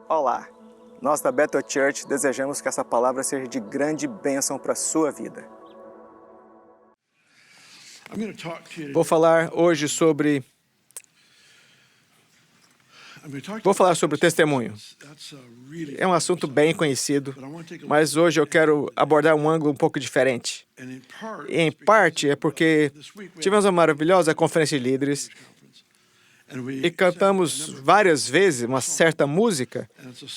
Olá! Nós da Bethel Church desejamos que essa palavra seja de grande bênção para a sua vida. Vou falar hoje sobre testemunho. É um assunto bem conhecido, mas hoje eu quero abordar um ângulo um pouco diferente. E, em parte, é porque tivemos uma maravilhosa conferência de líderes e cantamos várias vezes uma certa música,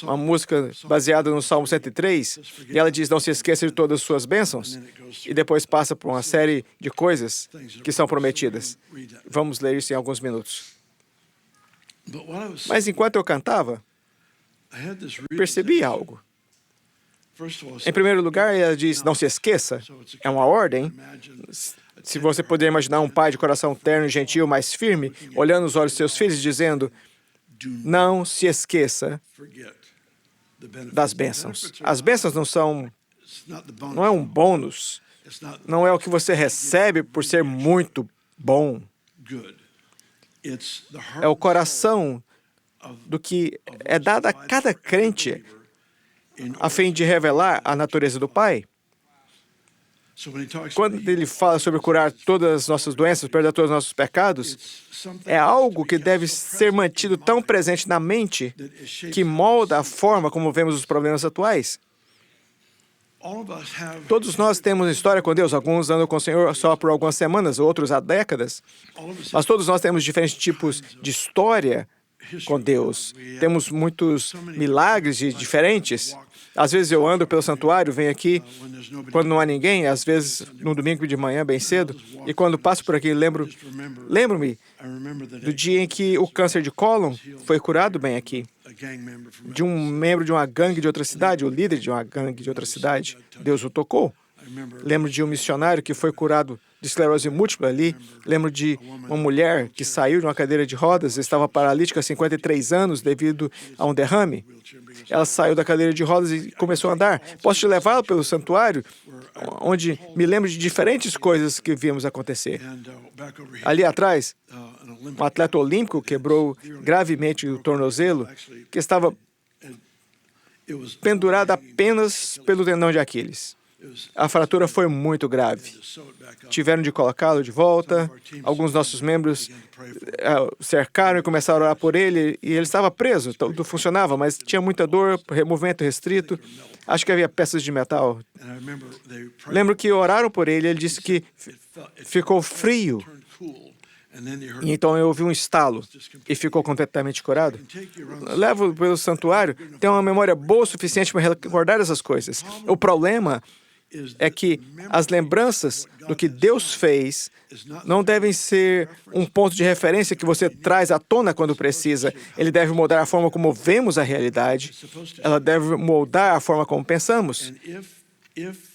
uma música baseada no Salmo 103, e ela diz, não se esqueça de todas as suas bênçãos, e depois passa por uma série de coisas que são prometidas. Vamos ler isso em alguns minutos. Mas enquanto eu cantava, percebi algo. Em primeiro lugar, ela diz, não se esqueça, é uma ordem. Se você puder imaginar um pai de coração terno e gentil, mais firme, olhando nos olhos de seus filhos e dizendo, não se esqueça das bênçãos. As bênçãos não é um bônus, não é o que você recebe por ser muito bom. É o coração do que é dado a cada crente a fim de revelar a natureza do Pai. Quando ele fala sobre curar todas as nossas doenças, perdoar todos os nossos pecados, é algo que deve ser mantido tão presente na mente que molda a forma como vemos os problemas atuais. Todos nós temos história com Deus, alguns andam com o Senhor só por algumas semanas, outros há décadas, mas todos nós temos diferentes tipos de história com Deus. Temos muitos milagres diferentes. Às vezes eu ando pelo santuário, venho aqui quando não há ninguém, às vezes no domingo de manhã, bem cedo, e quando passo por aqui, lembro-me do dia em que o câncer de cólon foi curado bem aqui, de um membro de uma gangue de outra cidade, o líder de uma gangue de outra cidade. Deus o tocou. Lembro de um missionário que foi curado de esclerose múltipla ali. Lembro de uma mulher que saiu de uma cadeira de rodas, estava paralítica há 53 anos devido a um derrame. Ela saiu da cadeira de rodas e começou a andar. Posso te levá-la pelo santuário, onde me lembro de diferentes coisas que vimos acontecer. Ali atrás, um atleta olímpico quebrou gravemente o tornozelo, que estava pendurado apenas pelo tendão de Aquiles. A fratura foi muito grave. Tiveram de colocá-lo de volta. Alguns dos nossos membros cercaram e começaram a orar por ele. E ele estava preso, tudo funcionava, mas tinha muita dor, movimento restrito. Acho que havia peças de metal. Lembro que oraram por ele, ele disse que ficou frio. E então eu ouvi um estalo e ficou completamente curado. Levo pelo santuário, tenho uma memória boa o suficiente para recordar essas coisas. O problema é que as lembranças do que Deus fez não devem ser um ponto de referência que você traz à tona quando precisa. Ele deve moldar a forma como vemos a realidade. Ela deve moldar a forma como pensamos.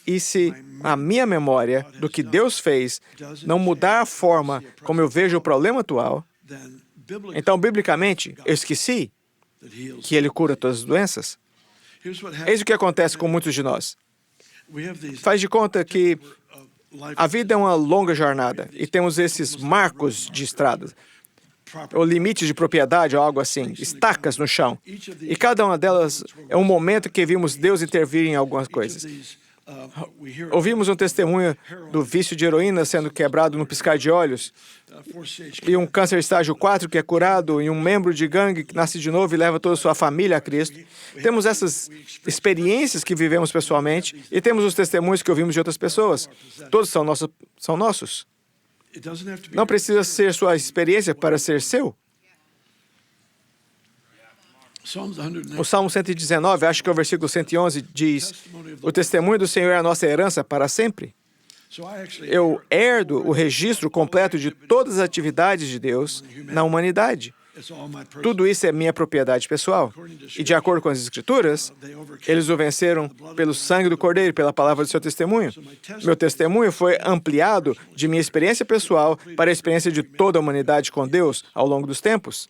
E se a minha memória do que Deus fez não mudar a forma como eu vejo o problema atual, então, biblicamente, eu esqueci que Ele cura todas as doenças. Eis o que acontece com muitos de nós. Faz de conta que a vida é uma longa jornada e temos esses marcos de estrada, ou limites de propriedade, ou algo assim, estacas no chão. E cada uma delas é um momento que vimos Deus intervir em algumas coisas. Ouvimos um testemunho do vício de heroína sendo quebrado no piscar de olhos, e um câncer estágio 4 que é curado, e um membro de gangue que nasce de novo e leva toda a sua família a Cristo. Temos essas experiências que vivemos pessoalmente, e temos os testemunhos que ouvimos de outras pessoas. Todos são nossos. Não precisa ser sua experiência para ser seu. O Salmo 119, acho que é o versículo 111, diz, o testemunho do Senhor é a nossa herança para sempre. Eu herdo o registro completo de todas as atividades de Deus na humanidade. Tudo isso é minha propriedade pessoal. E de acordo com as Escrituras, eles o venceram pelo sangue do Cordeiro, pela palavra do seu testemunho. Meu testemunho foi ampliado de minha experiência pessoal para a experiência de toda a humanidade com Deus ao longo dos tempos.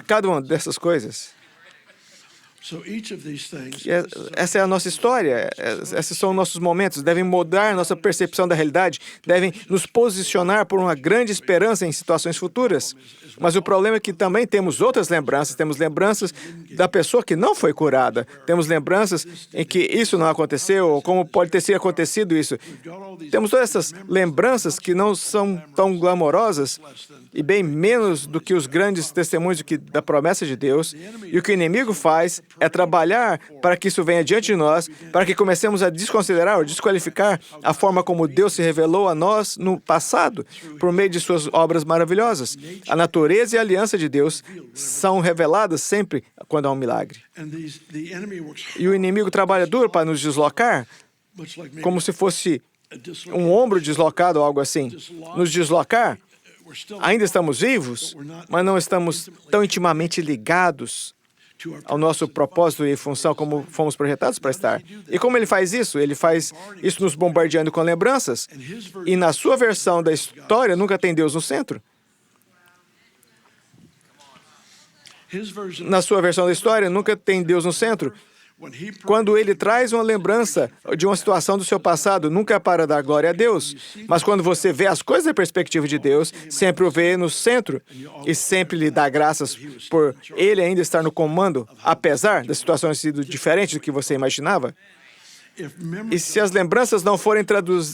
Cada uma dessas coisas. Essa é a nossa história, esses são nossos momentos, devem mudar nossa percepção da realidade, devem nos posicionar por uma grande esperança em situações futuras. Mas o problema é que também temos outras lembranças, temos lembranças da pessoa que não foi curada, temos lembranças em que isso não aconteceu, ou como pode ter sido acontecido isso. Temos todas essas lembranças que não são tão glamorosas e bem menos do que os grandes testemunhos da promessa de Deus, e o que o inimigo faz é trabalhar para que isso venha diante de nós, para que comecemos a desconsiderar ou desqualificar a forma como Deus se revelou a nós no passado, por meio de suas obras maravilhosas. A natureza e a aliança de Deus são reveladas sempre quando há um milagre. E o inimigo trabalha duro para nos deslocar, como se fosse um ombro deslocado ou algo assim. Nos deslocar, ainda estamos vivos, mas não estamos tão intimamente ligados ao nosso propósito e função como fomos projetados para estar. E como ele faz isso? Ele faz isso nos bombardeando com lembranças. E na sua versão da história, nunca tem Deus no centro. Na sua versão da história, nunca tem Deus no centro. Quando ele traz uma lembrança de uma situação do seu passado, nunca é para dar glória a Deus. Mas quando você vê as coisas da perspectiva de Deus, sempre o vê no centro e sempre lhe dá graças por ele ainda estar no comando, apesar das situações sido diferentes do que você imaginava. E se as lembranças não forem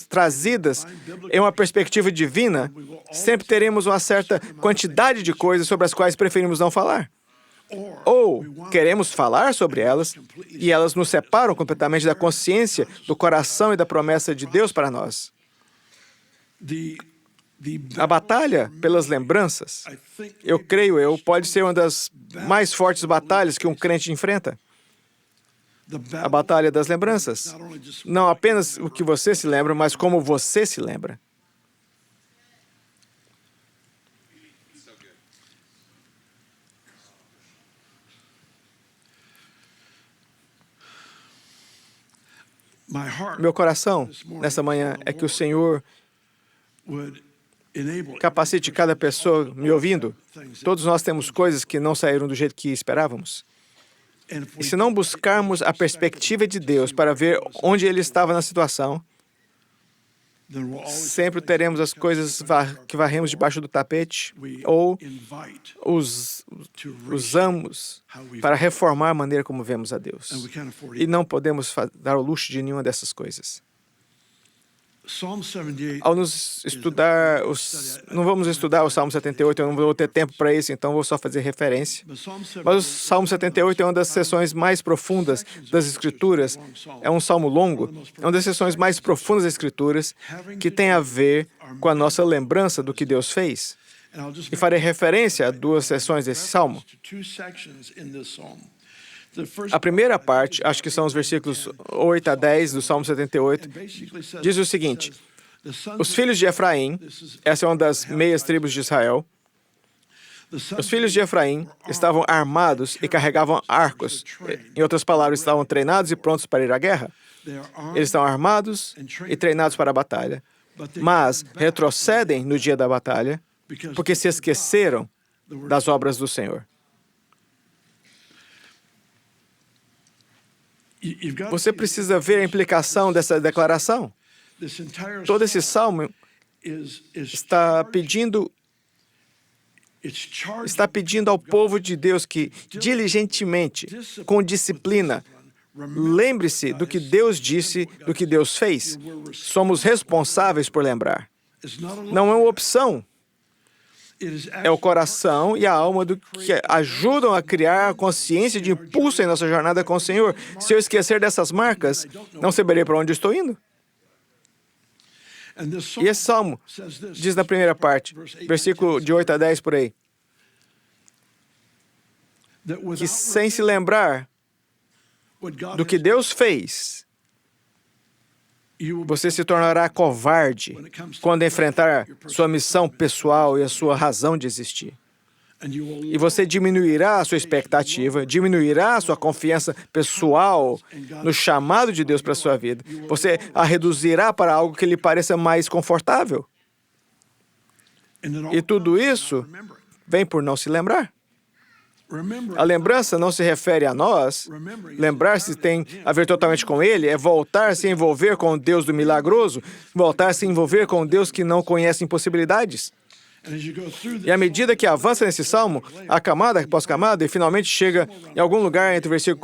trazidas em uma perspectiva divina, sempre teremos uma certa quantidade de coisas sobre as quais preferimos não falar. Ou queremos falar sobre elas e elas nos separam completamente da consciência, do coração e da promessa de Deus para nós. A batalha pelas lembranças, eu creio, pode ser uma das mais fortes batalhas que um crente enfrenta. A batalha das lembranças. Não apenas o que você se lembra, mas como você se lembra. Meu coração, nessa manhã, é que o Senhor capacite cada pessoa me ouvindo. Todos nós temos coisas que não saíram do jeito que esperávamos. E se não buscarmos a perspectiva de Deus para ver onde Ele estava na situação, sempre teremos as coisas que varremos debaixo do tapete ou usamos para reformar a maneira como vemos a Deus. E não podemos dar o luxo de nenhuma dessas coisas. Ao nos estudar, não vamos estudar o Salmo 78, eu não vou ter tempo para isso, então vou só fazer referência. Mas o Salmo 78 é uma das seções mais profundas das Escrituras, é um salmo longo, é uma das seções mais profundas das Escrituras que tem a ver com a nossa lembrança do que Deus fez. E farei referência a duas seções desse salmo. A primeira parte, acho que são os versículos 8 a 10 do Salmo 78, diz o seguinte: os filhos de Efraim, essa é uma das meias tribos de Israel, os filhos de Efraim estavam armados e carregavam arcos. Em outras palavras, estavam treinados e prontos para ir à guerra. Eles estão armados e treinados para a batalha, mas retrocedem no dia da batalha porque se esqueceram das obras do Senhor. Você precisa ver a implicação dessa declaração. Todo esse salmo está pedindo ao povo de Deus que, diligentemente, com disciplina, lembre-se do que Deus disse, do que Deus fez. Somos responsáveis por lembrar. Não é uma opção. É o coração e a alma que ajudam a criar a consciência de impulso em nossa jornada com o Senhor. Se eu esquecer dessas marcas, não saberei para onde estou indo. E esse salmo diz na primeira parte, versículo de 8 a 10 por aí, que sem se lembrar do que Deus fez, você se tornará covarde quando enfrentar sua missão pessoal e a sua razão de existir. E você diminuirá a sua expectativa, diminuirá a sua confiança pessoal no chamado de Deus para a sua vida. Você a reduzirá para algo que lhe pareça mais confortável. E tudo isso vem por não se lembrar. A lembrança não se refere a nós. Lembrar-se tem a ver totalmente com Ele, é voltar a se envolver com o Deus do milagroso, voltar a se envolver com o Deus que não conhece impossibilidades. E à medida que avança nesse salmo, a camada após camada, e finalmente chega em algum lugar entre o versículo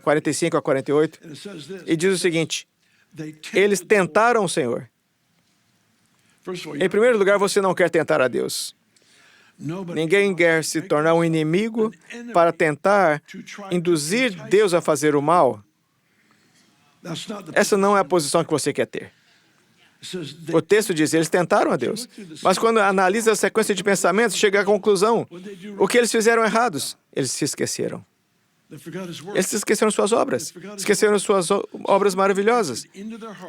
45 a 48, e diz o seguinte: eles tentaram o Senhor. Em primeiro lugar, você não quer tentar a Deus. Ninguém quer se tornar um inimigo para tentar induzir Deus a fazer o mal. Essa não é a posição que você quer ter. O texto diz, eles tentaram a Deus. Mas quando analisa a sequência de pensamentos, chega à conclusão, o que eles fizeram errados? Eles se esqueceram. Eles esqueceram suas obras. Esqueceram suas obras maravilhosas.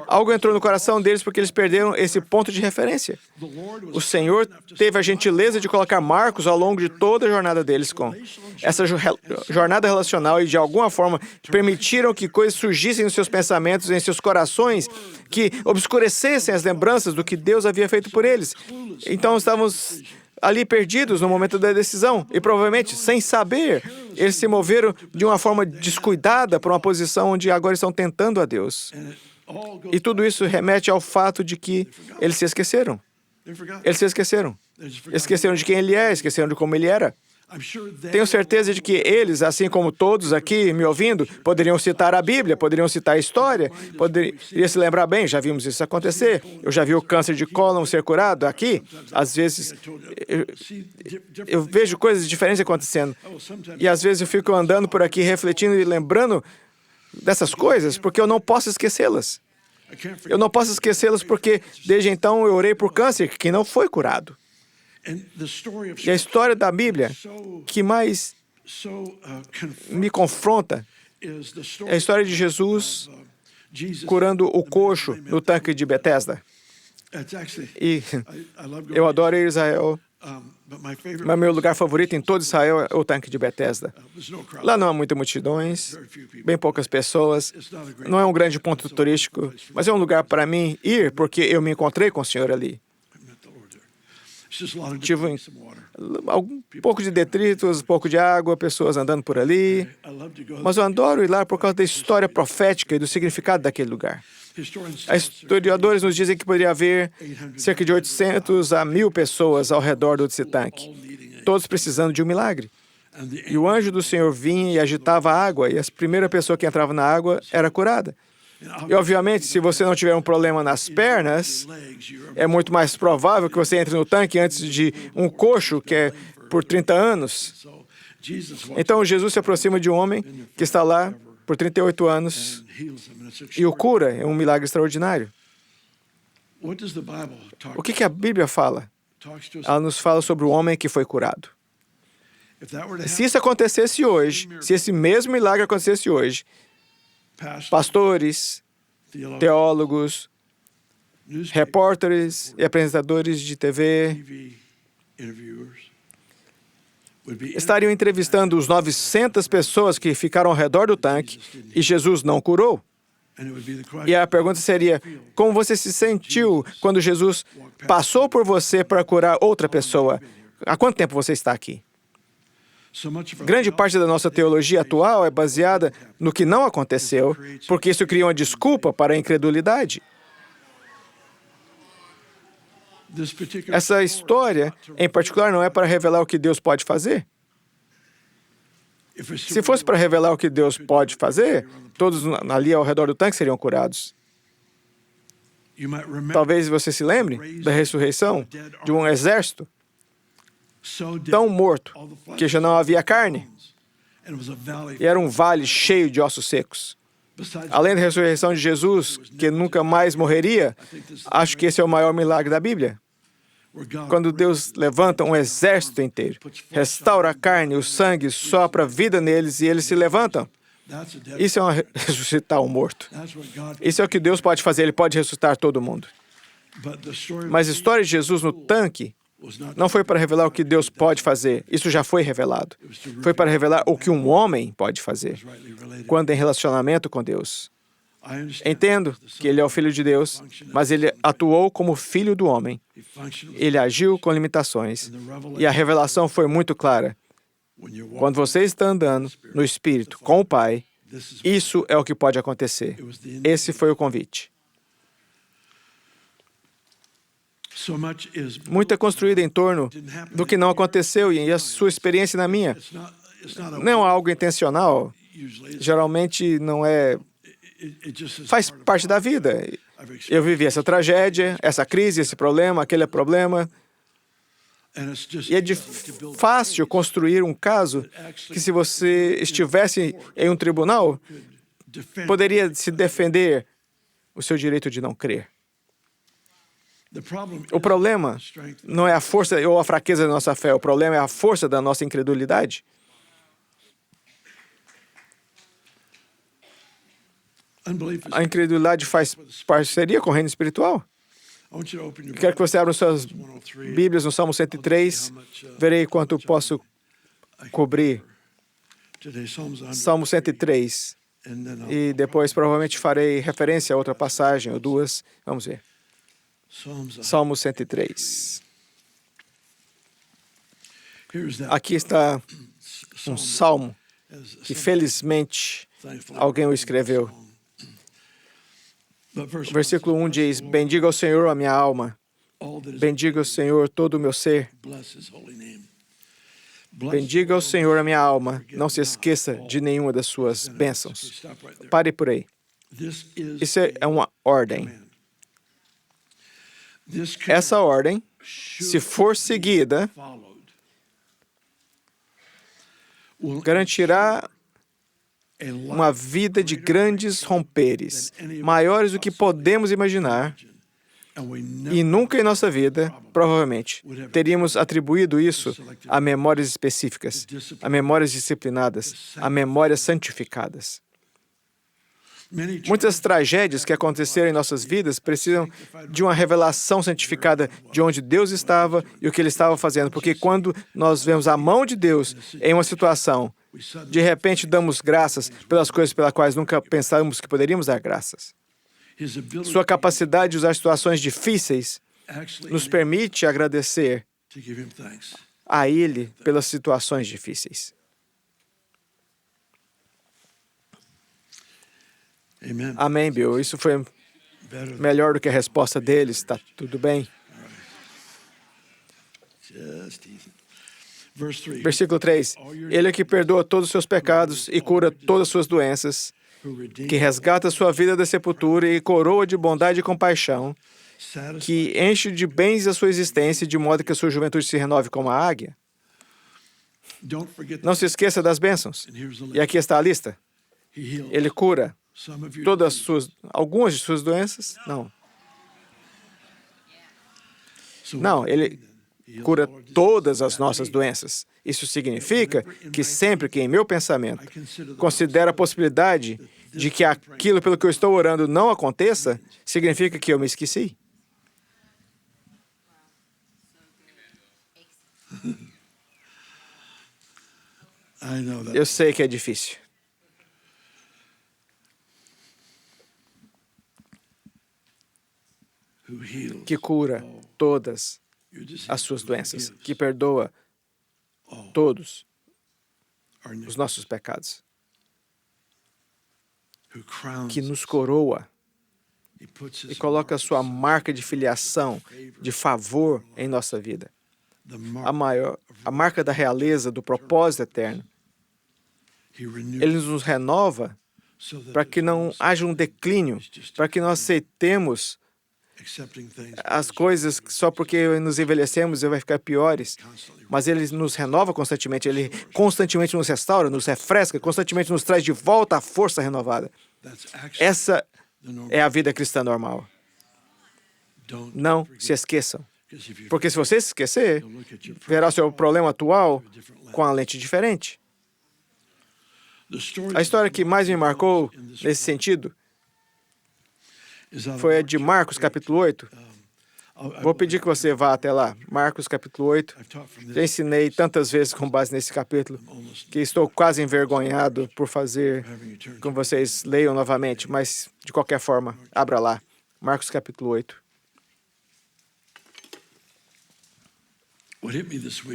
Algo entrou no coração deles porque eles perderam esse ponto de referência. O Senhor teve a gentileza de colocar marcos ao longo de toda a jornada deles com essa jornada relacional e, de alguma forma, permitiram que coisas surgissem nos seus pensamentos, em seus corações, que obscurecessem as lembranças do que Deus havia feito por eles. Então, estávamos ali perdidos no momento da decisão e provavelmente, sem saber, eles se moveram de uma forma descuidada para uma posição onde agora estão tentando a Deus. E tudo isso remete ao fato de que eles se esqueceram. Eles se esqueceram. Esqueceram de quem Ele é, esqueceram de como Ele era. Tenho certeza de que eles, assim como todos aqui me ouvindo, poderiam citar a Bíblia, poderiam citar a história, poderiam se lembrar bem, já vimos isso acontecer. Eu já vi o câncer de cólon ser curado aqui. Às vezes, eu vejo coisas diferentes acontecendo. E às vezes eu fico andando por aqui, refletindo e lembrando dessas coisas, porque eu não posso esquecê-las. Eu não posso esquecê-las porque, desde então, eu orei por câncer, que não foi curado. E a história da Bíblia que mais me confronta é a história de Jesus curando o coxo no tanque de Betesda. E eu adoro Israel, mas meu lugar favorito em todo Israel é o tanque de Betesda. Lá não há muitas multidões, bem poucas pessoas, não é um grande ponto turístico, mas é um lugar para mim ir, porque eu me encontrei com o Senhor ali. Tive um pouco de detritos, um pouco de água, pessoas andando por ali. Mas eu adoro ir lá por causa da história profética e do significado daquele lugar. Historiadores nos dizem que poderia haver cerca de 800 a 1.000 pessoas ao redor desse tanque, todos precisando de um milagre. E o anjo do Senhor vinha e agitava a água, e a primeira pessoa que entrava na água era curada. E, obviamente, se você não tiver um problema nas pernas, é muito mais provável que você entre no tanque antes de um coxo, que é por 30 anos. Então, Jesus se aproxima de um homem que está lá por 38 anos e o cura. É um milagre extraordinário. O que a Bíblia fala? Ela nos fala sobre o homem que foi curado. Se isso acontecesse hoje, se esse mesmo milagre acontecesse hoje, pastores, teólogos, repórteres e apresentadores de TV estariam entrevistando os 900 pessoas que ficaram ao redor do tanque e Jesus não curou. E a pergunta seria, como você se sentiu quando Jesus passou por você para curar outra pessoa? Há quanto tempo você está aqui? Grande parte da nossa teologia atual é baseada no que não aconteceu, porque isso cria uma desculpa para a incredulidade. Essa história, em particular, não é para revelar o que Deus pode fazer. Se fosse para revelar o que Deus pode fazer, todos ali ao redor do tanque seriam curados. Talvez você se lembre da ressurreição de um exército tão morto que já não havia carne, e era um vale cheio de ossos secos. Além da ressurreição de Jesus, que nunca mais morreria, acho que esse é o maior milagre da Bíblia. Quando Deus levanta um exército inteiro, restaura a carne, o sangue, sopra vida neles e eles se levantam. Isso é ressuscitar um morto. Isso é o que Deus pode fazer, Ele pode ressuscitar todo mundo. Mas a história de Jesus no tanque não foi para revelar o que Deus pode fazer. Isso já foi revelado. Foi para revelar o que um homem pode fazer quando em relacionamento com Deus. Entendo que ele é o Filho de Deus, mas ele atuou como Filho do homem. Ele agiu com limitações. E a revelação foi muito clara. Quando você está andando no Espírito com o Pai, isso é o que pode acontecer. Esse foi o convite. Muito é construído em torno do que não aconteceu e a sua experiência na minha. Não é algo intencional. Geralmente não é... Faz parte da vida. Eu vivi essa tragédia, essa crise, esse problema, aquele problema. E é fácil construir um caso que, se você estivesse em um tribunal, poderia se defender o seu direito de não crer. O problema não é a força ou a fraqueza da nossa fé, o problema é a força da nossa incredulidade. A incredulidade faz parceria com o reino espiritual. Quero que você abra suas Bíblias no Salmo 103. Verei quanto posso cobrir. Salmo 103. E depois provavelmente farei referência a outra passagem ou duas. Vamos ver. Salmo 103. Aqui está um salmo que, felizmente, alguém o escreveu. O versículo 1 diz: bendiga ao Senhor a minha alma, bendiga ao Senhor todo o meu ser. Bendiga ao Senhor a minha alma, não se esqueça de nenhuma das suas bênçãos. Pare por aí. Isso é uma ordem. Essa ordem, se for seguida, garantirá uma vida de grandes romperes, maiores do que podemos imaginar, e nunca em nossa vida, provavelmente, teríamos atribuído isso a memórias específicas, a memórias disciplinadas, a memórias santificadas. Muitas tragédias que aconteceram em nossas vidas precisam de uma revelação santificada de onde Deus estava e o que Ele estava fazendo, porque quando nós vemos a mão de Deus em uma situação, de repente damos graças pelas coisas pelas quais nunca pensávamos que poderíamos dar graças. Sua capacidade de usar situações difíceis nos permite agradecer a Ele pelas situações difíceis. Amém, Bill. Isso foi melhor do que a resposta deles. Está tudo bem? Versículo 3. Ele é que perdoa todos os seus pecados e cura todas as suas doenças, que resgata sua vida da sepultura e coroa de bondade e compaixão, que enche de bens a sua existência, de modo que a sua juventude se renove como a águia. Não se esqueça das bênçãos. E aqui está a lista. Ele cura algumas de suas doenças? Não. Não, Ele cura todas as nossas doenças. Isso significa que sempre que em meu pensamento considero a possibilidade de que aquilo pelo que eu estou orando não aconteça, significa que eu me esqueci. Eu sei que é difícil. Que cura todas as suas doenças, que perdoa todos os nossos pecados, que nos coroa e coloca a sua marca de filiação, de favor em nossa vida, a marca da realeza, do propósito eterno. Ele nos renova para que não haja um declínio, para que nós aceitemos as coisas só porque nos envelhecemos e vai ficar piores, mas Ele nos renova constantemente, Ele constantemente nos restaura, nos refresca, constantemente nos traz de volta a força renovada. Essa é a vida cristã normal. Não se esqueçam, porque se você se esquecer, verá o seu problema atual com a lente diferente. A história que mais me marcou nesse sentido foi a de Marcos, capítulo 8. Vou pedir que você vá até lá. Marcos, capítulo 8. Já ensinei tantas vezes com base nesse capítulo que estou quase envergonhado por fazer com que vocês leiam novamente, mas, de qualquer forma, abra lá. Marcos, capítulo 8.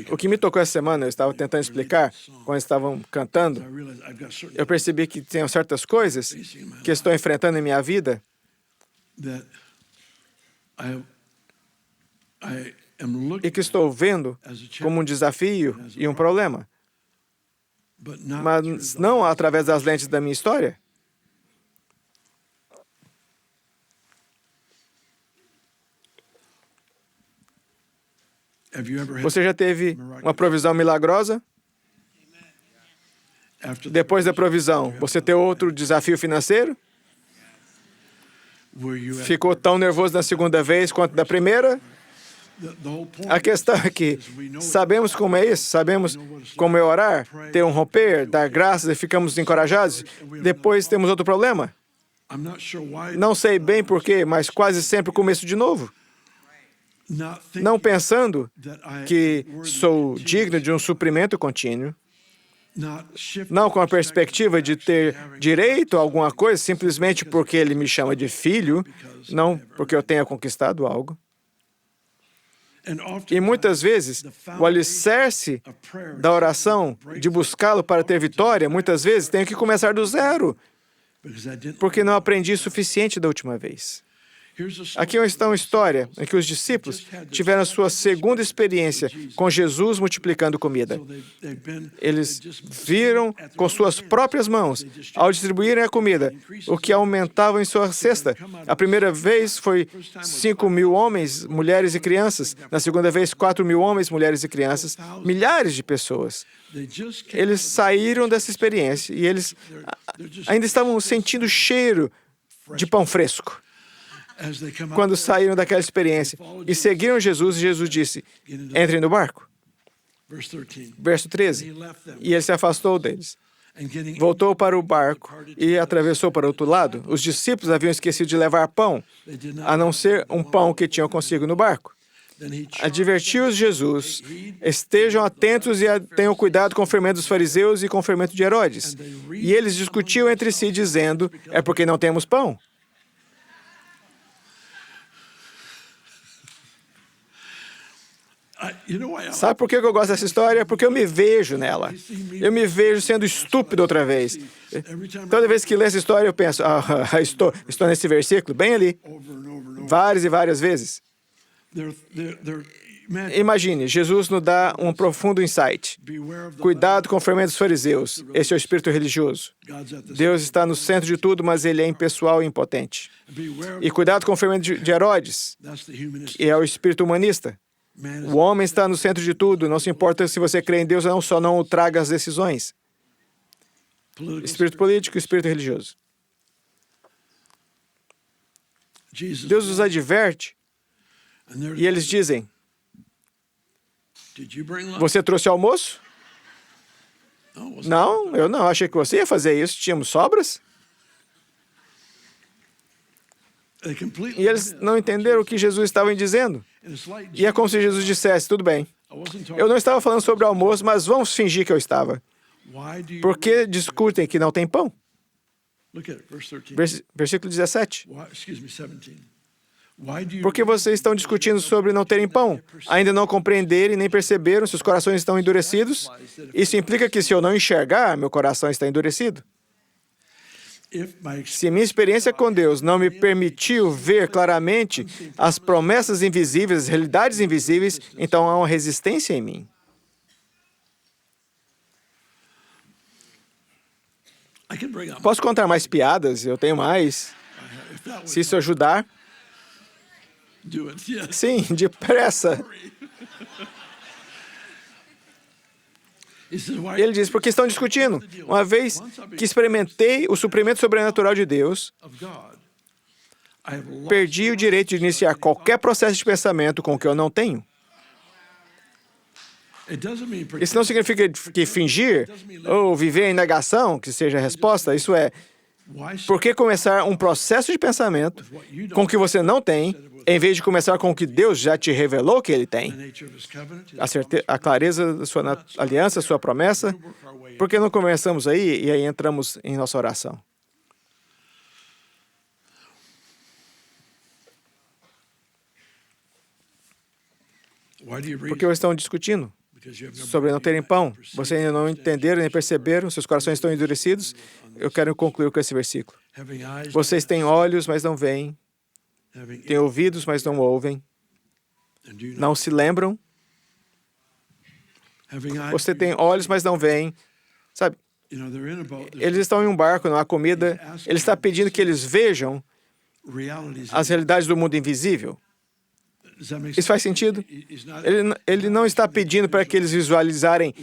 O que me tocou essa semana, eu estava tentando explicar, quando estavam cantando, eu percebi que tem certas coisas que estou enfrentando em minha vida e que estou vendo como um desafio e um problema, mas não através das lentes da minha história. Você já teve uma provisão milagrosa? Depois da provisão, você tem outro desafio financeiro? Ficou tão nervoso na segunda vez quanto da primeira? A questão é que sabemos como é isso, sabemos como é orar, ter um romper, dar graças e ficamos encorajados. Depois temos outro problema. Não sei bem porquê, mas quase sempre começo de novo. Não pensando que sou digno de um suprimento contínuo, não com a perspectiva de ter direito a alguma coisa simplesmente porque ele me chama de filho, não porque eu tenha conquistado algo. E muitas vezes, o alicerce da oração, de buscá-lo para ter vitória, muitas vezes tenho que começar do zero, porque não aprendi o suficiente da última vez. Aqui está uma história em que os discípulos tiveram a sua segunda experiência com Jesus multiplicando comida. Eles viram com suas próprias mãos, ao distribuírem a comida, o que aumentava em sua cesta. A primeira vez foi 5.000 homens, mulheres e crianças. Na segunda vez, 4.000 homens, mulheres e crianças. Milhares de pessoas. Eles saíram dessa experiência e eles ainda estavam sentindo o cheiro de pão fresco quando saíram daquela experiência e seguiram Jesus, e Jesus disse, entrem no barco. Verso 13. E ele se afastou deles. Voltou para o barco e atravessou para o outro lado. Os discípulos haviam esquecido de levar pão, a não ser um pão que tinham consigo no barco. Advertiu-os Jesus, estejam atentos e tenham cuidado com o fermento dos fariseus e com o fermento de Herodes. E eles discutiam entre si, dizendo, é porque não temos pão. Sabe por que eu gosto dessa história? Porque eu me vejo nela. Eu me vejo sendo estúpido outra vez. Toda vez que leio essa história, eu penso, estou nesse versículo, bem ali, várias e várias vezes. Imagine, Jesus nos dá um profundo insight. Cuidado com o fermento dos fariseus. Esse é o espírito religioso. Deus está no centro de tudo, mas ele é impessoal e impotente. E cuidado com o fermento de Herodes, que é o espírito humanista. O homem está no centro de tudo, não se importa se você crê em Deus ou não, só não o traga as decisões. Espírito político e espírito religioso. Deus os adverte e eles dizem, você trouxe almoço? Não, eu não, achei que você ia fazer isso, tínhamos sobras. E eles não entenderam o que Jesus estava dizendo. E é como se Jesus dissesse, tudo bem, eu não estava falando sobre o almoço, mas vamos fingir que eu estava. Por que discutem que não tem pão? Versículo 17. Por que vocês estão discutindo sobre não terem pão? Ainda não compreenderem nem perceberam, seus corações estão endurecidos? Isso implica que se eu não enxergar, meu coração está endurecido. Se minha experiência com Deus não me permitiu ver claramente as promessas invisíveis, as realidades invisíveis, então há uma resistência em mim. Posso contar mais piadas? Eu tenho mais. Se isso ajudar. Sim, depressa. Ele diz, porque estão discutindo. Uma vez que experimentei o suprimento sobrenatural de Deus, perdi o direito de iniciar qualquer processo de pensamento com o que eu não tenho. Isso não significa que fingir ou viver em negação, que seja a resposta. Isso é, por que começar um processo de pensamento com o que você não tem, em vez de começar com o que Deus já te revelou que Ele tem? A clareza da sua aliança, sua promessa. Por que não começamos aí e aí entramos em nossa oração? Por que vocês estão discutindo sobre não terem pão? Vocês ainda não entenderam nem perceberam, seus corações estão endurecidos. Eu quero concluir com esse versículo. Vocês têm olhos, mas não veem. Têm ouvidos, mas não ouvem. Não se lembram. Você tem olhos, mas não veem. Sabe? Eles estão em um barco, não há comida. Ele está pedindo que eles vejam as realidades do mundo invisível. Isso faz sentido? Ele não está pedindo para que eles visualizarem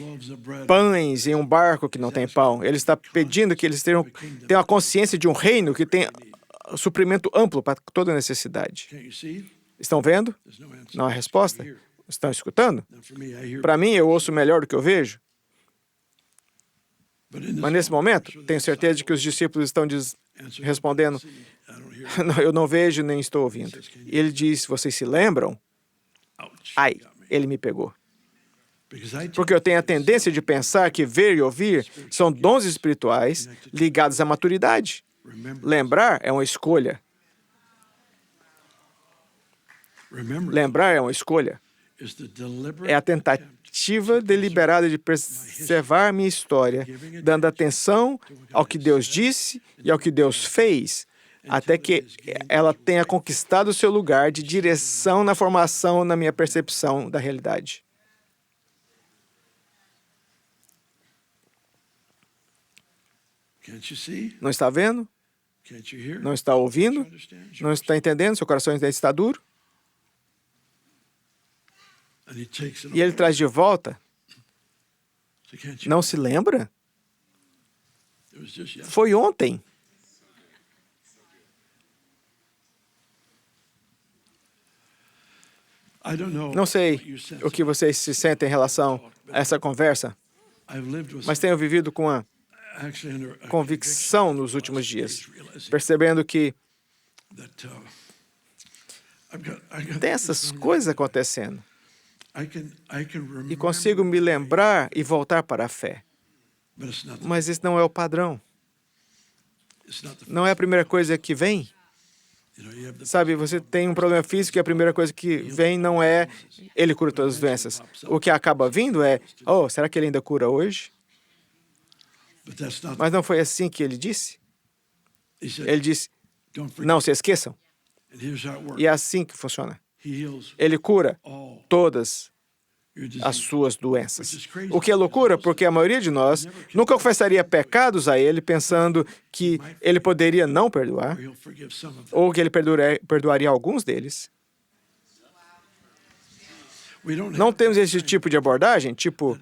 pães em um barco que não tem pão. Ele está pedindo que eles tenham a consciência de um reino que tem suprimento amplo para toda necessidade. Estão vendo? Não há resposta? Estão escutando? Para mim, eu ouço melhor do que eu vejo. Mas nesse momento, tenho certeza de que os discípulos estão respondendo: eu não vejo nem estou ouvindo. E ele diz: vocês se lembram? Ai, ele me pegou. Porque eu tenho a tendência de pensar que ver e ouvir são dons espirituais ligados à maturidade. Lembrar é uma escolha. Lembrar é uma escolha. É a tentativa deliberada de preservar minha história, dando atenção ao que Deus disse e ao que Deus fez, até que ela tenha conquistado o seu lugar de direção na formação, na minha percepção da realidade. Não está vendo? Não está ouvindo? Não está entendendo? Seu coração ainda está duro? E ele traz de volta. Não se lembra? Foi ontem. Não sei o que vocês se sentem em relação a essa conversa, mas tenho vivido com a convicção nos últimos dias, percebendo que tem essas coisas acontecendo. E consigo me lembrar e voltar para a fé. Mas esse não é o padrão. Não é a primeira coisa que vem. Sabe, você tem um problema físico e a primeira coisa que vem não é ele cura todas as doenças. O que acaba vindo é, será que ele ainda cura hoje? Mas não foi assim que ele disse? Ele disse, não se esqueçam. E é assim que funciona. Ele cura todas as suas doenças. O que é loucura, porque a maioria de nós nunca confessaria pecados a ele pensando que ele poderia não perdoar, ou que ele perdoaria alguns deles. Não temos esse tipo de abordagem, tipo,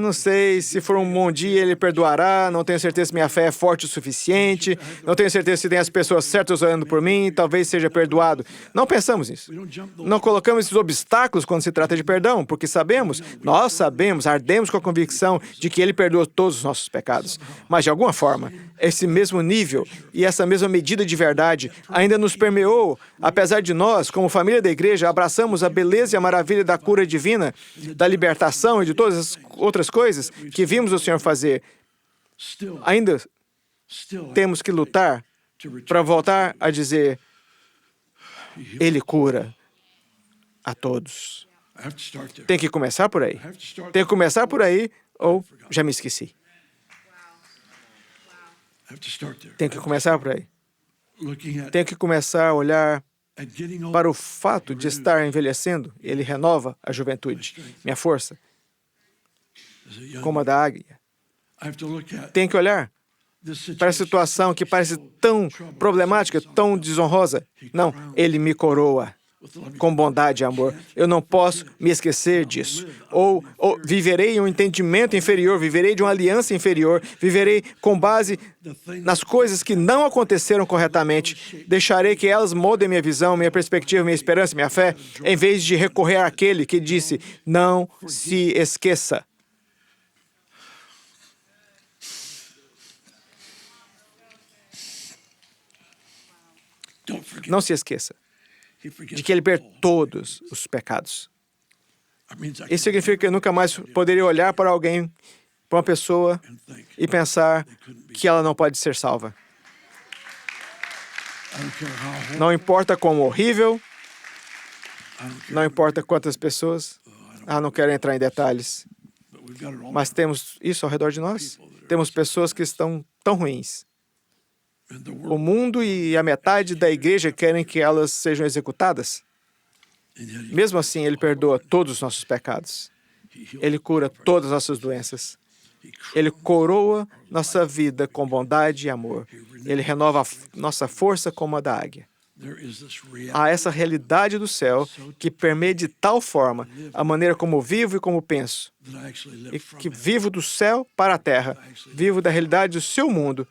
não sei, se for um bom dia ele perdoará, não tenho certeza se minha fé é forte o suficiente, não tenho certeza se tem as pessoas certas olhando por mim, talvez seja perdoado. Não pensamos nisso. Não colocamos esses obstáculos quando se trata de perdão, porque nós sabemos, ardemos com a convicção de que ele perdoou todos os nossos pecados. Mas, de alguma forma, esse mesmo nível e essa mesma medida de verdade ainda nos permeou, apesar de nós, como família da igreja, abraçamos a beleza e a maravilha da cura divina, da libertação e de todas as outras coisas que vimos o Senhor fazer. Ainda temos que lutar para voltar a dizer, ele cura a todos. Tem que começar por aí. Tem que começar por aí, ou já me esqueci. Tem que começar por aí. Tem que começar a olhar para o fato de estar envelhecendo. Ele renova a juventude, minha força, como a da águia. Tem que olhar para a situação que parece tão problemática, tão desonrosa. Não, ele me coroa com bondade e amor. Eu não posso me esquecer disso. Ou viverei em um entendimento inferior, viverei de uma aliança inferior, viverei com base nas coisas que não aconteceram corretamente. Deixarei que elas moldem minha visão, minha perspectiva, minha esperança, minha fé, em vez de recorrer àquele que disse, não se esqueça. Não se esqueça de que ele perdoa todos os pecados. Isso significa que eu nunca mais poderia olhar para alguém, para uma pessoa, e pensar que ela não pode ser salva. Não importa quão horrível, Não importa quantas pessoas. Não quero entrar em detalhes. Mas temos isso ao redor de nós. Temos pessoas que estão tão ruins. O mundo e a metade da igreja querem que elas sejam executadas. Mesmo assim, Ele perdoa todos os nossos pecados. Ele cura todas as nossas doenças. Ele coroa nossa vida com bondade e amor. Ele renova a nossa força como a da águia. Há essa realidade do céu que permeia de tal forma a maneira como vivo e como penso. E que vivo do céu para a terra. Vivo da realidade do seu mundo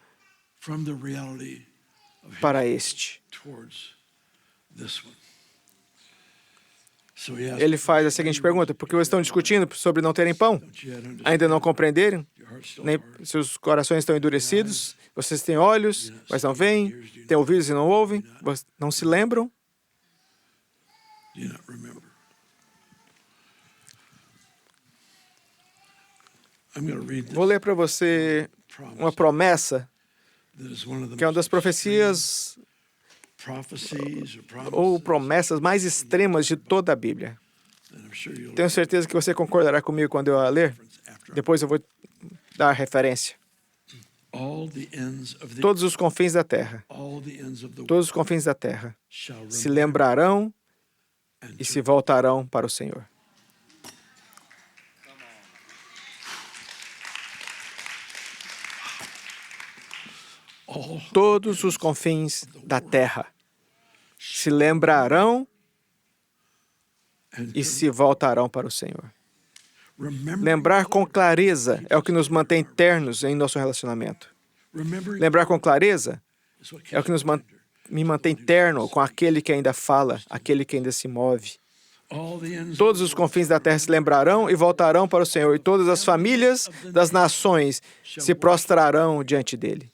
para este. Ele faz a seguinte pergunta: por que vocês estão discutindo sobre não terem pão? Ainda não compreenderem? Nem seus corações estão endurecidos? Vocês têm olhos, mas não veem? Têm ouvidos e não ouvem? Não se lembram? Vou ler para você uma promessa, que é uma das profecias ou promessas mais extremas de toda a Bíblia. Tenho certeza que você concordará comigo quando eu a ler. Depois eu vou dar a referência. Todos os confins da terra, todos os confins da terra se lembrarão e se voltarão para o Senhor. Todos os confins da terra se lembrarão e se voltarão para o Senhor. Lembrar com clareza é o que nos mantém ternos em nosso relacionamento. Lembrar com clareza é o que me mantém terno com aquele que ainda fala, aquele que ainda se move. Todos os confins da terra se lembrarão e voltarão para o Senhor, e todas as famílias das nações se prostrarão diante dele.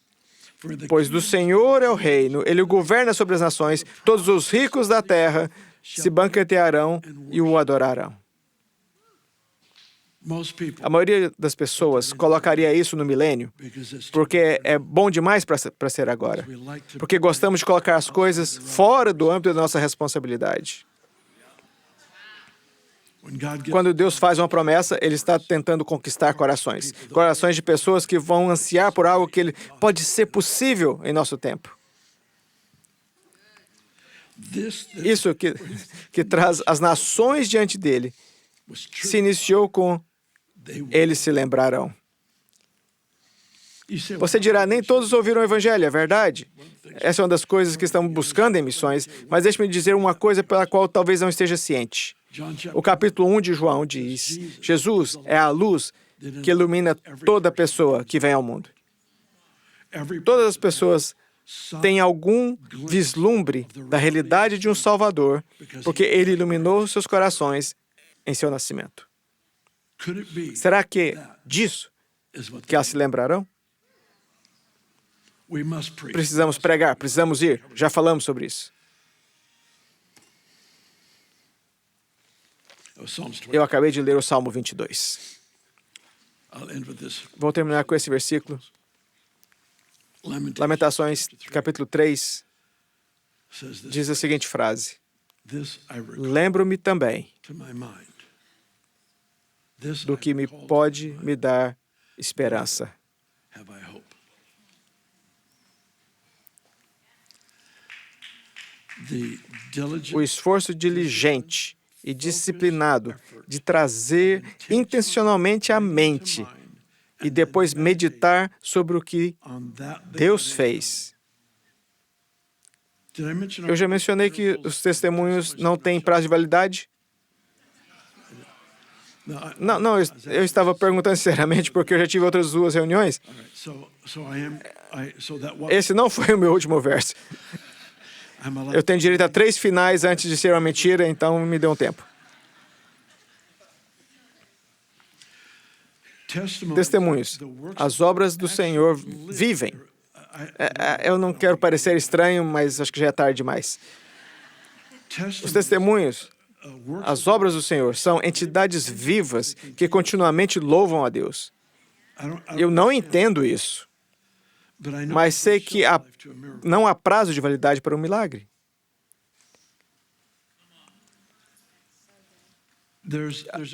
Pois do Senhor é o reino, ele governa sobre as nações, todos os ricos da terra se banquetearão e o adorarão. A maioria das pessoas colocaria isso no milênio, porque é bom demais para ser agora. Porque gostamos de colocar as coisas fora do âmbito da nossa responsabilidade. Quando Deus faz uma promessa, Ele está tentando conquistar corações. Corações de pessoas que vão ansiar por algo que pode ser possível em nosso tempo. Isso que traz as nações diante dele se iniciou com eles se lembrarão. Você dirá, nem todos ouviram o Evangelho, é verdade? Essa é uma das coisas que estamos buscando em missões, mas deixe-me dizer uma coisa pela qual talvez não esteja ciente. O capítulo 1 de João diz: Jesus é a luz que ilumina toda pessoa que vem ao mundo. Todas as pessoas têm algum vislumbre da realidade de um Salvador, porque Ele iluminou seus corações em seu nascimento. Será que disso que elas se lembrarão? Precisamos pregar, precisamos ir. Já falamos sobre isso. Eu acabei de ler o Salmo 22. Vou terminar com esse versículo. Lamentações, capítulo 3, diz a seguinte frase: lembro-me também do que me pode me dar esperança. O esforço diligente e disciplinado de trazer intencionalmente à mente e depois meditar sobre o que Deus fez. Eu já mencionei que os testemunhos não têm prazo de validade? Não, eu estava perguntando sinceramente porque eu já tive outras 2 reuniões. Esse não foi o meu último verso. Eu tenho direito a 3 finais antes de ser uma mentira, então me dê um tempo. Testemunhos. As obras do Senhor vivem. Eu não quero parecer estranho, mas acho que já é tarde demais. Os testemunhos, as obras do Senhor, são entidades vivas que continuamente louvam a Deus. Eu não entendo isso, mas sei que não há prazo de validade para um milagre.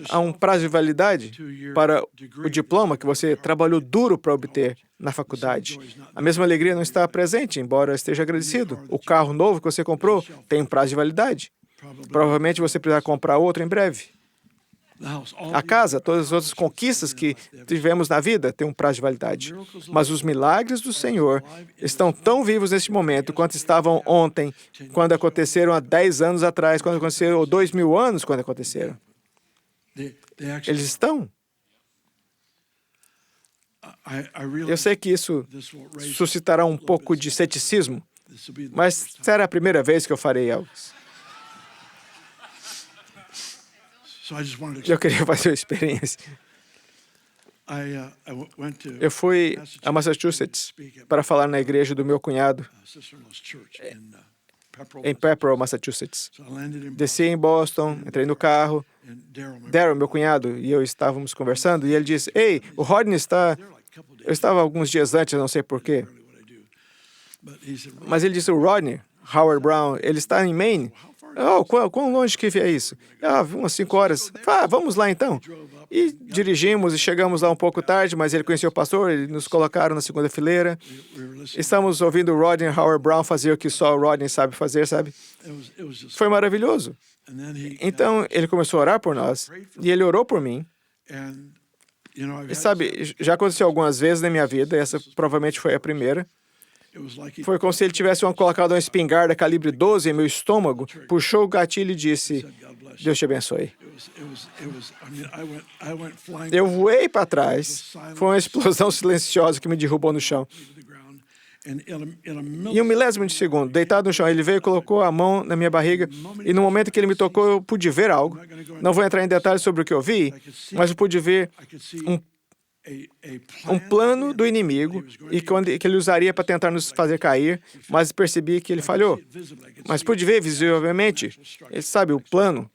Há um prazo de validade para o diploma que você trabalhou duro para obter na faculdade. A mesma alegria não está presente, embora esteja agradecido. O carro novo que você comprou tem um prazo de validade. Provavelmente você precisará comprar outro em breve. A casa, todas as outras conquistas que tivemos na vida têm um prazo de validade. Mas os milagres do Senhor estão tão vivos neste momento quanto estavam ontem, quando aconteceram há 10 anos atrás, quando aconteceram, ou 2000 anos quando aconteceram. Eles estão. Eu sei que isso suscitará um pouco de ceticismo, mas será a primeira vez que eu farei algo. Eu queria fazer uma experiência. Eu fui a Massachusetts para falar na igreja do meu cunhado, em Pepperell, Massachusetts. Desci em Boston, entrei no carro. Daryl, meu cunhado, e eu estávamos conversando, e ele disse, ei, o Rodney está... Eu estava alguns dias antes, eu não sei porquê. Mas ele disse, o Rodney, Howard Brown, ele está em Maine. Oh, quão longe que é isso? Umas 5 horas. Vamos lá então. E dirigimos e chegamos lá um pouco tarde, mas ele conhecia o pastor, eles nos colocaram na segunda fileira. Estamos ouvindo o Rodney Howard Brown fazer o que só o Rodney sabe fazer, sabe? Foi maravilhoso. Então, ele começou a orar por nós, e ele orou por mim. E sabe, já aconteceu algumas vezes na minha vida, essa provavelmente foi a primeira. Foi como se ele tivesse colocado uma espingarda calibre 12 em meu estômago, puxou o gatilho e disse, Deus te abençoe. Eu voei para trás, foi uma explosão silenciosa que me derrubou no chão. Em um milésimo de segundo, deitado no chão, ele veio e colocou a mão na minha barriga, e no momento que ele me tocou, eu pude ver algo. Não vou entrar em detalhes sobre o que eu vi, mas eu pude ver um plano do inimigo e que ele usaria para tentar nos fazer cair, mas percebi que ele falhou. Mas pude ver visivelmente, ele sabe, o plano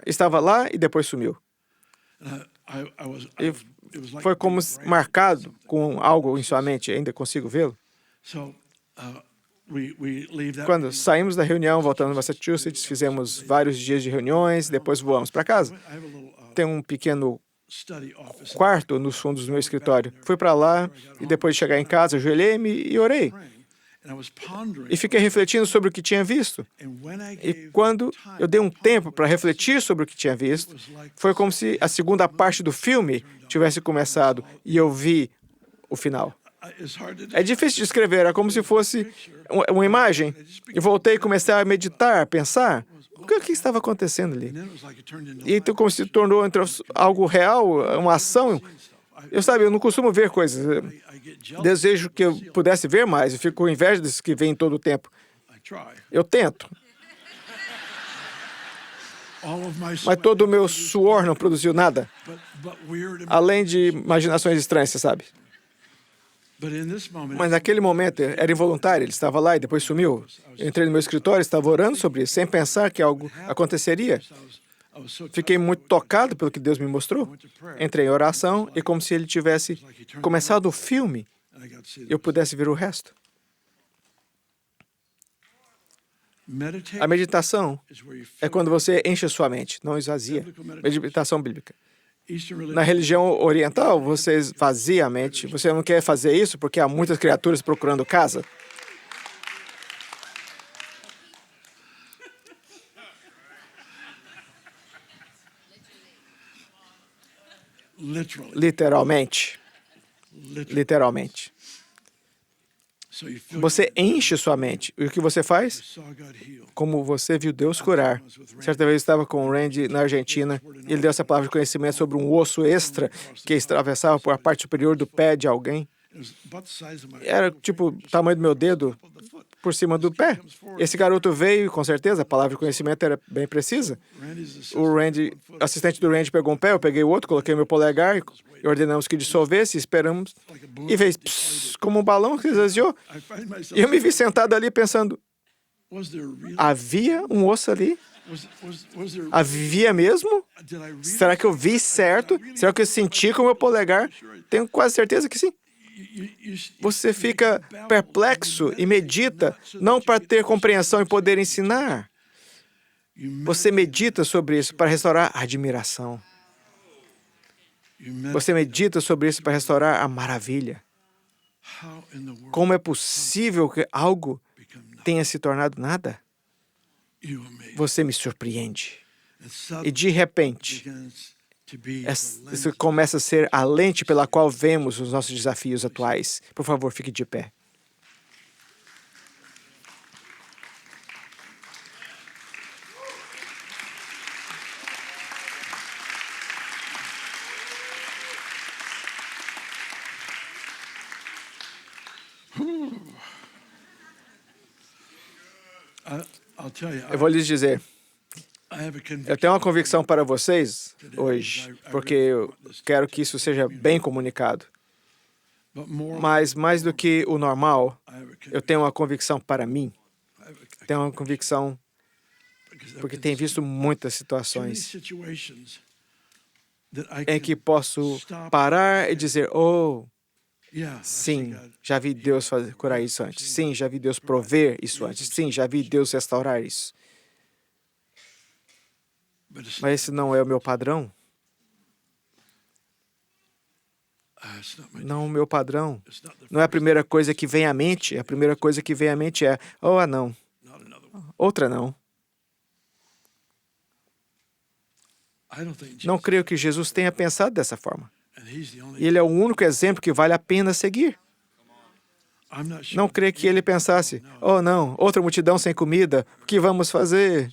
estava lá e depois sumiu. E foi como marcado com algo em sua mente, ainda consigo vê-lo. Quando saímos da reunião, voltando a Massachusetts, fizemos vários dias de reuniões, depois voamos para casa. Tem um pequeno quarto nos fundos do meu escritório. Fui para lá e depois de chegar em casa, ajoelhei-me e orei. E fiquei refletindo sobre o que tinha visto. E quando eu dei um tempo para refletir sobre o que tinha visto, foi como se a segunda parte do filme tivesse começado e eu vi o final. É difícil de descrever, é como se fosse uma imagem. E voltei e comecei a meditar, a pensar. O que estava acontecendo ali? E então, como se tornou entre algo real, uma ação. Eu não costumo ver coisas. Desejo que eu pudesse ver mais. Eu fico com inveja desses que vêm todo o tempo. Eu tento. Mas todo o meu suor não produziu nada. Além de imaginações estranhas, você sabe? Mas naquele momento era involuntário, ele estava lá e depois sumiu. Eu entrei no meu escritório, estava orando sobre isso, sem pensar que algo aconteceria. Fiquei muito tocado pelo que Deus me mostrou. Entrei em oração e como se ele tivesse começado o filme, eu pudesse ver o resto. A meditação é quando você enche a sua mente, não esvazia. Meditação bíblica. Na religião oriental, você esvazia a mente. Você não quer fazer isso porque há muitas criaturas procurando casa. Literalmente. Literalmente. Você enche sua mente. E o que você faz? Como você viu Deus curar. Certa vez eu estava com o Randy na Argentina e ele deu essa palavra de conhecimento sobre um osso extra que atravessava por a parte superior do pé de alguém. Era tipo o tamanho do meu dedo por cima do pé. Esse garoto veio e com certeza a palavra de conhecimento era bem precisa. O assistente do Randy pegou um pé, eu peguei o outro, coloquei meu polegar e ordenamos que dissolvesse, esperamos e fez pss, como um balão que esvaziou. E eu me vi sentado ali pensando, havia um osso ali? Havia mesmo? Será que eu vi certo? Será que eu senti com o meu polegar? Tenho quase certeza que sim. Você fica perplexo e medita, não para ter compreensão e poder ensinar. Você medita sobre isso para restaurar a admiração. Você medita sobre isso para restaurar a maravilha. Como é possível que algo tenha se tornado nada? Você me surpreende. E de repente, isso começa a ser a lente pela qual vemos os nossos desafios atuais. Por favor, fique de pé. Eu vou lhes dizer, eu tenho uma convicção para vocês hoje, porque eu quero que isso seja bem comunicado. Mas mais do que o normal, eu tenho uma convicção para mim. Tenho uma convicção porque tenho visto muitas situações em que posso parar e dizer, oh, sim, já vi Deus curar isso antes. Sim, já vi Deus prover isso antes. Sim, já vi Deus restaurar isso. Mas esse não é o meu padrão. Não, o meu padrão. Não é a primeira coisa que vem à mente. A primeira coisa que vem à mente é, oh, não. Outra não. Não creio que Jesus tenha pensado dessa forma. E ele é o único exemplo que vale a pena seguir. Não creio que ele pensasse, oh não, outra multidão sem comida, o que vamos fazer?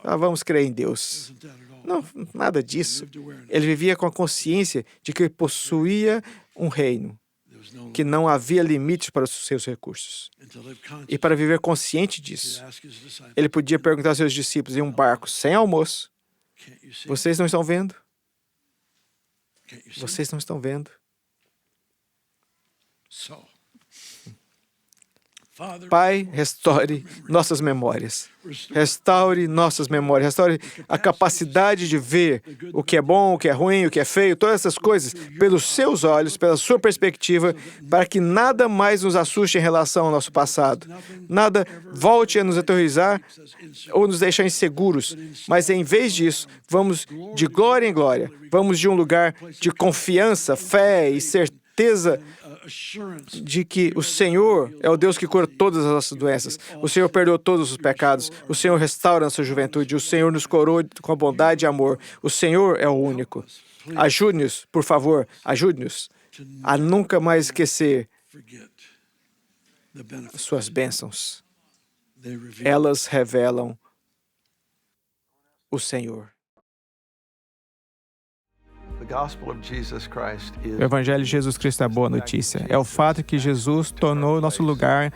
Vamos crer em Deus. Não, nada disso. Ele vivia com a consciência de que possuía um reino, que não havia limites para os seus recursos. E para viver consciente disso, ele podia perguntar aos seus discípulos em um barco sem almoço, vocês não estão vendo? Vocês não estão vendo? Pai, restaure nossas memórias. Restaure nossas memórias. Restaure a capacidade de ver o que é bom, o que é ruim, o que é feio, todas essas coisas, pelos seus olhos, pela sua perspectiva, para que nada mais nos assuste em relação ao nosso passado. Nada volte a nos aterrorizar ou nos deixar inseguros. Mas, em vez disso, vamos de glória em glória. Vamos de um lugar de confiança, fé e certeza de que o Senhor é o Deus que cura todas as nossas doenças. O Senhor perdoou todos os pecados. O Senhor restaura a nossa juventude. O Senhor nos coroa com bondade e amor. O Senhor é o único. Ajude-nos, por favor, ajude-nos a nunca mais esquecer suas bênçãos. Elas revelam o Senhor. O Evangelho de Jesus Cristo é a boa notícia. É o fato que Jesus tornou o nosso lugar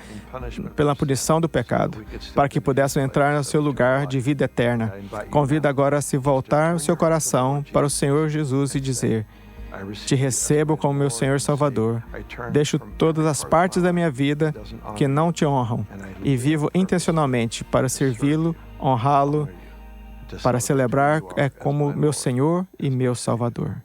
pela punição do pecado, para que pudéssemos entrar no seu lugar de vida eterna. Convido agora a se voltar o seu coração para o Senhor Jesus e dizer, te recebo como meu Senhor Salvador. Deixo todas as partes da minha vida que não te honram e vivo intencionalmente para servi-lo, honrá-lo, para celebrar como meu Senhor e meu Salvador.